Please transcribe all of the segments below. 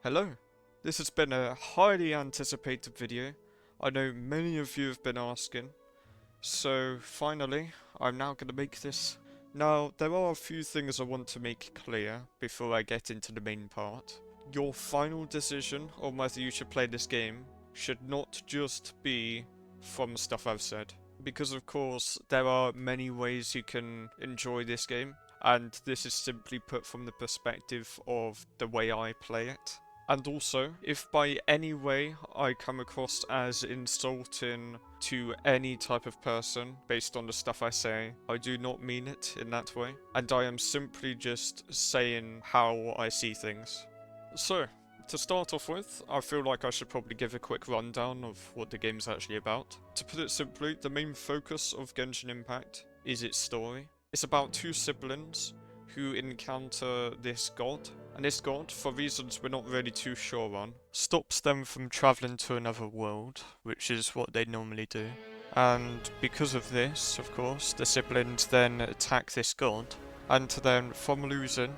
Hello. This has been a highly anticipated video. I know many of you have been asking. So finally, I'm now going to make this. Now, there are a few things I want to make clear before I get into the main part. Your final decision on whether you should play this game should not just be from stuff I've said. Because of course, there are many ways you can enjoy this game, and this is simply put from the perspective of the way I play it. And also, if by any way I come across as insulting to any type of person based on the stuff I say, I do not mean it in that way, and I am simply just saying how I see things. So, to start off with, I feel like I should probably give a quick rundown of what the game's actually about. To put it simply, the main focus of Genshin Impact is its story. It's about two siblings who encounter this god, and this god, for reasons we're not really too sure on, stops them from travelling to another world, which is what they normally do. And because of this, of course, the siblings then attack this god, and then from losing,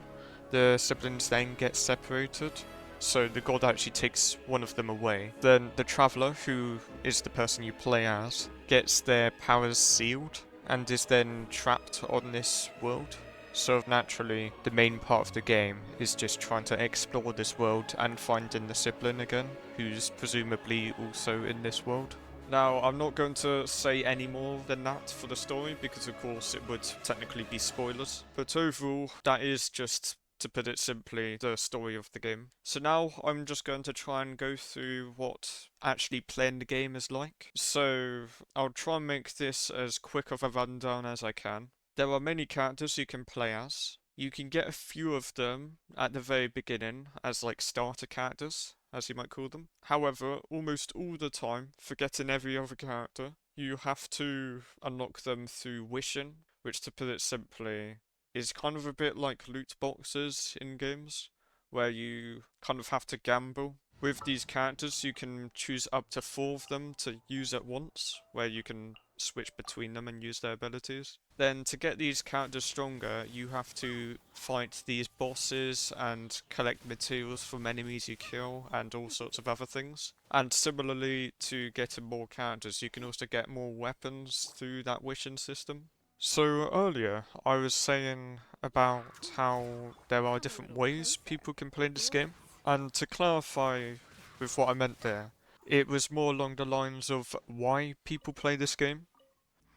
the siblings then get separated, so the god actually takes one of them away. Then the traveller, who is the person you play as, gets their powers sealed, and is then trapped on this world. So naturally, the main part of the game is just trying to explore this world and finding the sibling again, who's presumably also in this world. Now, I'm not going to say any more than that for the story, because of course it would technically be spoilers. But overall, that is just, to put it simply, the story of the game. So now I'm just going to try and go through what actually playing the game is like. So I'll try and make this as quick of a rundown as I can. There are many characters you can play as. You can get a few of them at the very beginning as like starter characters, as you might call them. However, almost all the time, forgetting every other character, you have to unlock them through wishing, which, to put it simply, is kind of a bit like loot boxes in games, where you kind of have to gamble. With these characters, you can choose up to 4 of them to use at once, where you can switch between them and use their abilities. Then to get these characters stronger, you have to fight these bosses and collect materials from enemies you kill and all sorts of other things. And similarly to getting more characters, you can also get more weapons through that wishing system. So earlier, I was saying about how there are different ways people can play this game. And to clarify with what I meant there, it was more along the lines of why people play this game.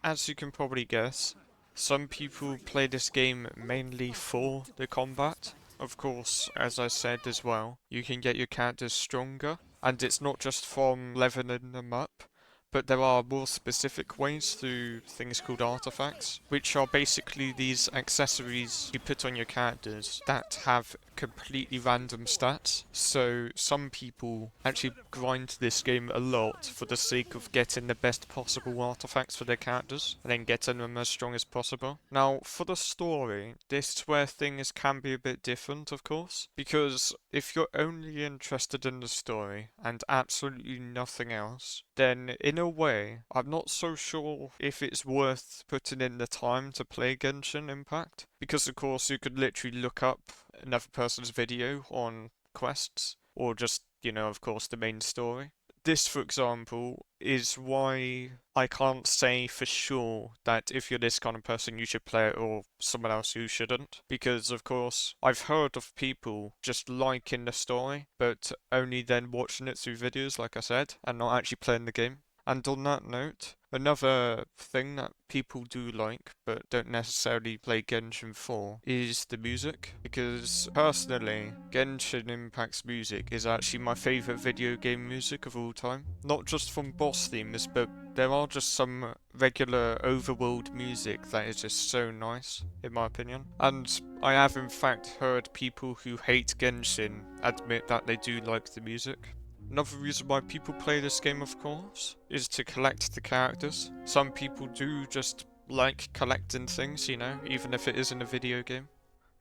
As you can probably guess, some people play this game mainly for the combat. Of course, as I said as well, you can get your characters stronger, and it's not just from leveling them up, but there are more specific ways through things called artifacts, which are basically these accessories you put on your characters that have completely random stats. So some people actually grind this game a lot for the sake of getting the best possible artifacts for their characters and then getting them as strong as possible. Now, for the story, this is where things can be a bit different, of course, because if you're only interested in the story and absolutely nothing else, then in a way, I'm not so sure if it's worth putting in the time to play Genshin Impact, because of course you could literally look up another person's video on quests, or just, of course, the main story. This, for example, is why I can't say for sure that if you're this kind of person you should play it or someone else who shouldn't. Because, of course, I've heard of people just liking the story, but only then watching it through videos, like I said, and not actually playing the game. And on that note, another thing that people do like, but don't necessarily play Genshin for, is the music. Because personally, Genshin Impact's music is actually my favourite video game music of all time. Not just from boss themes, but there are just some regular overworld music that is just so nice, in my opinion. And I have in fact heard people who hate Genshin admit that they do like the music. Another reason why people play this game, of course, is to collect the characters. Some people do just like collecting things, even if it isn't a video game.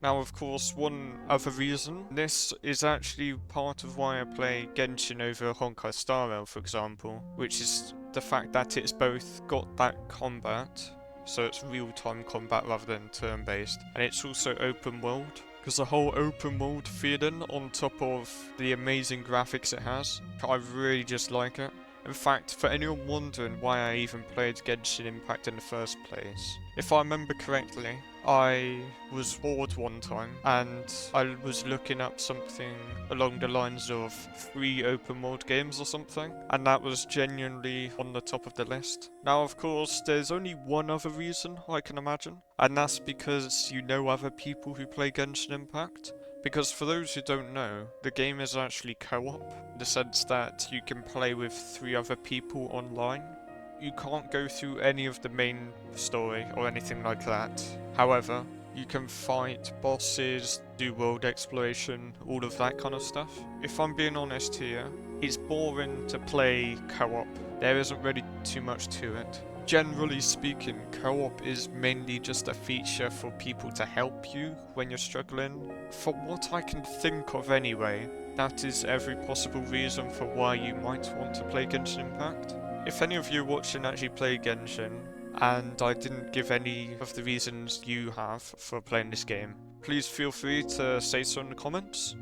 Now, of course, one other reason, this is actually part of why I play Genshin over Honkai Star Rail, for example, which is the fact that it's both got that combat, so it's real-time combat rather than turn-based, and it's also open world. Because the whole open world feeling on top of the amazing graphics it has, I really just like it. In fact, for anyone wondering why I even played Genshin Impact in the first place, if I remember correctly, I was bored one time and I was looking up something along the lines of free open world games or something, and that was genuinely on the top of the list. Now, of course, there's only one other reason I can imagine, and that's because you know other people who play Genshin Impact. Because for those who don't know, the game is actually co-op, in the sense that you can play with 3 other people online. You can't go through any of the main story or anything like that. However, you can fight bosses, do world exploration, all of that kind of stuff. If I'm being honest here, it's boring to play co-op. There isn't really too much to it. Generally speaking, co-op is mainly just a feature for people to help you when you're struggling. For what I can think of anyway, that is every possible reason for why you might want to play Genshin Impact. If any of you watching actually play Genshin, and I didn't give any of the reasons you have for playing this game, please feel free to say so in the comments.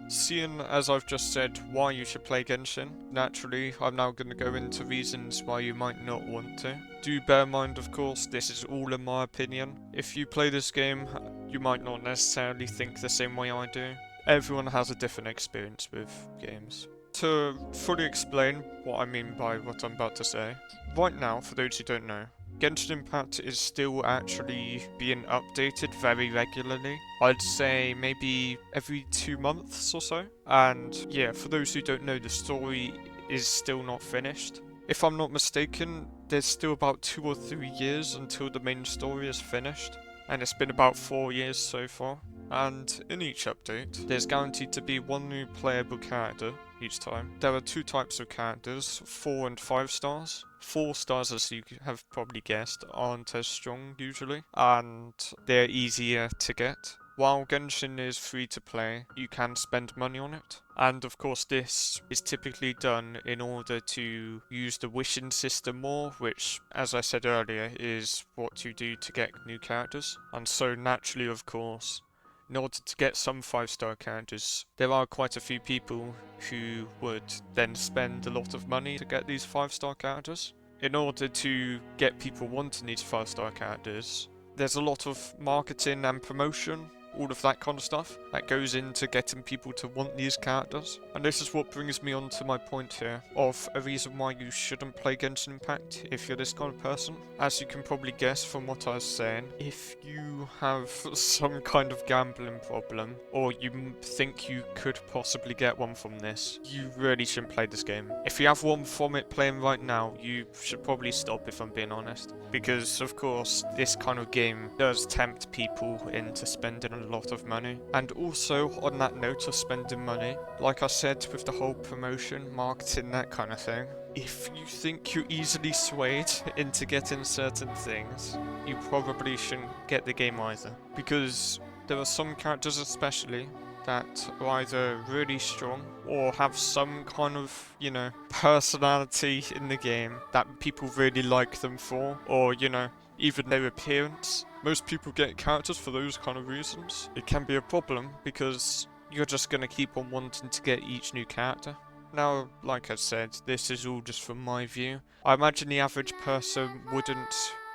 Seeing as I've just said why you should play Genshin, naturally I'm now going to go into reasons why you might not want to. Do bear in mind, of course, this is all in my opinion. If you play this game, you might not necessarily think the same way I do. Everyone has a different experience with games. To fully explain what I mean by what I'm about to say, right now, for those who don't know, Genshin Impact is still actually being updated very regularly. I'd say maybe every 2 months or so. And yeah, for those who don't know, the story is still not finished. If I'm not mistaken, there's still about 2 or 3 years until the main story is finished. And it's been about 4 years so far. And in each update, there's guaranteed to be 1 new playable character each time. There are 2 types of characters, 4 and 5 stars. 4 stars, as you have probably guessed, aren't as strong usually, and they're easier to get. While Genshin is free to play, you can spend money on it. And of course this is typically done in order to use the wishing system more, which, as I said earlier, is what you do to get new characters. And so naturally, of course, in order to get some 5-star characters, there are quite a few people who would then spend a lot of money to get these 5-star characters. In order to get people wanting these 5-star characters, there's a lot of marketing and promotion, all of that kind of stuff, that goes into getting people to want these characters. And this is what brings me on to my point here, of a reason why you shouldn't play Genshin Impact if you're this kind of person. As you can probably guess from what I was saying, if you have some kind of gambling problem, or you think you could possibly get one from this, you really shouldn't play this game. If you have one from it playing right now, you should probably stop, if I'm being honest. Because, of course, this kind of game does tempt people into spending a lot of money. And also, on that note of spending money, like I said with the whole promotion, marketing, that kind of thing, if you think you're easily swayed into getting certain things, you probably shouldn't get the game either. Because there are some characters especially that are either really strong or have some kind of, personality in the game that people really like them for, or, even their appearance. Most people get characters for those kind of reasons. It can be a problem because you're just going to keep on wanting to get each new character. Now, like I said, this is all just from my view. I imagine the average person wouldn't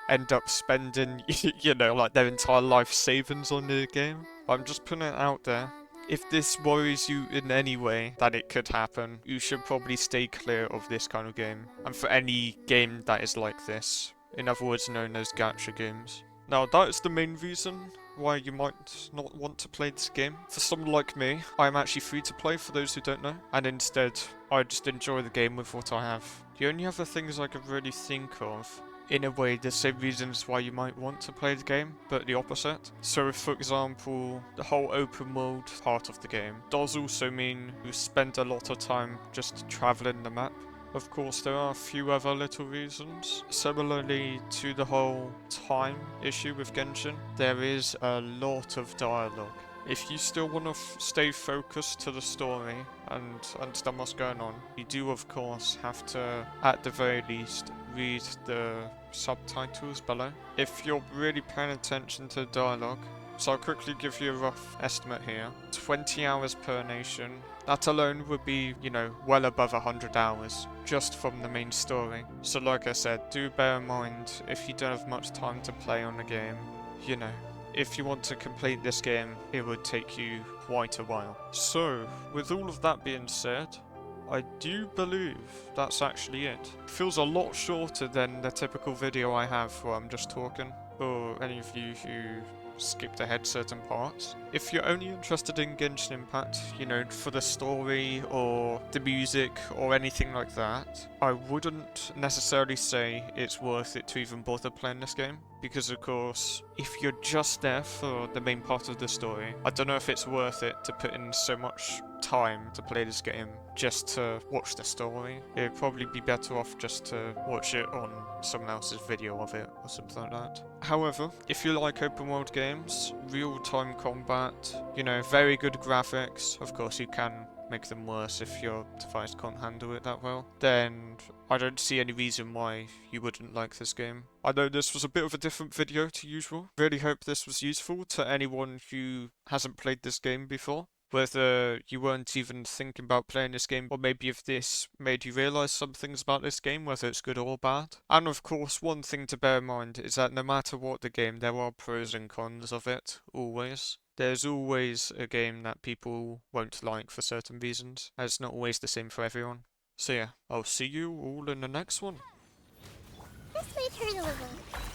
end up spending, like their entire life savings on the game. I'm just putting it out there. If this worries you in any way that it could happen, you should probably stay clear of this kind of game. And for any game that is like this, in other words known as gacha games. Now that is the main reason why you might not want to play this game. For someone like me, I am actually free to play, for those who don't know, and instead I just enjoy the game with what I have. The only other things I could really think of, in a way, the same reasons why you might want to play the game, but the opposite. So if, for example, the whole open world part of the game does also mean you spend a lot of time just traveling the map. Of course, there are a few other little reasons. Similarly to the whole time issue with Genshin, there is a lot of dialogue. If you still want to stay focused to the story and understand what's going on, you do of course have to, at the very least, read the subtitles below. If you're really paying attention to the dialogue, So I'll quickly give you a rough estimate here. 20 hours per nation. That alone would be, you know, well above 100 hours just from the main story. So like I said, do bear in mind if you don't have much time to play on the game, you know, if you want to complete this game, it would take you quite a while. So, with all of that being said, I do believe that's actually it. It feels a lot shorter than the typical video I have where I'm just talking. For any of you who skipped ahead certain parts. If you're only interested in Genshin Impact, you know, for the story or the music or anything like that, I wouldn't necessarily say it's worth it to even bother playing this game. Because of course, if you're just there for the main part of the story, I don't know if it's worth it to put in so much time to play this game just to watch the story. It'd probably be better off just to watch it on someone else's video of it or something like that. However, if you like open world games, real-time combat, you know, very good graphics, of course you can make them worse if your device can't handle it that well, then I don't see any reason why you wouldn't like this game. I know this was a bit of a different video to usual. Really hope this was useful to anyone who hasn't played this game before. Whether you weren't even thinking about playing this game, or maybe if this made you realise some things about this game, whether it's good or bad. And of course, one thing to bear in mind is that no matter what the game, there are pros and cons of it, always. There's always a game that people won't like for certain reasons, and it's not always the same for everyone. So yeah, I'll see you all in the next one. This might hurt a little.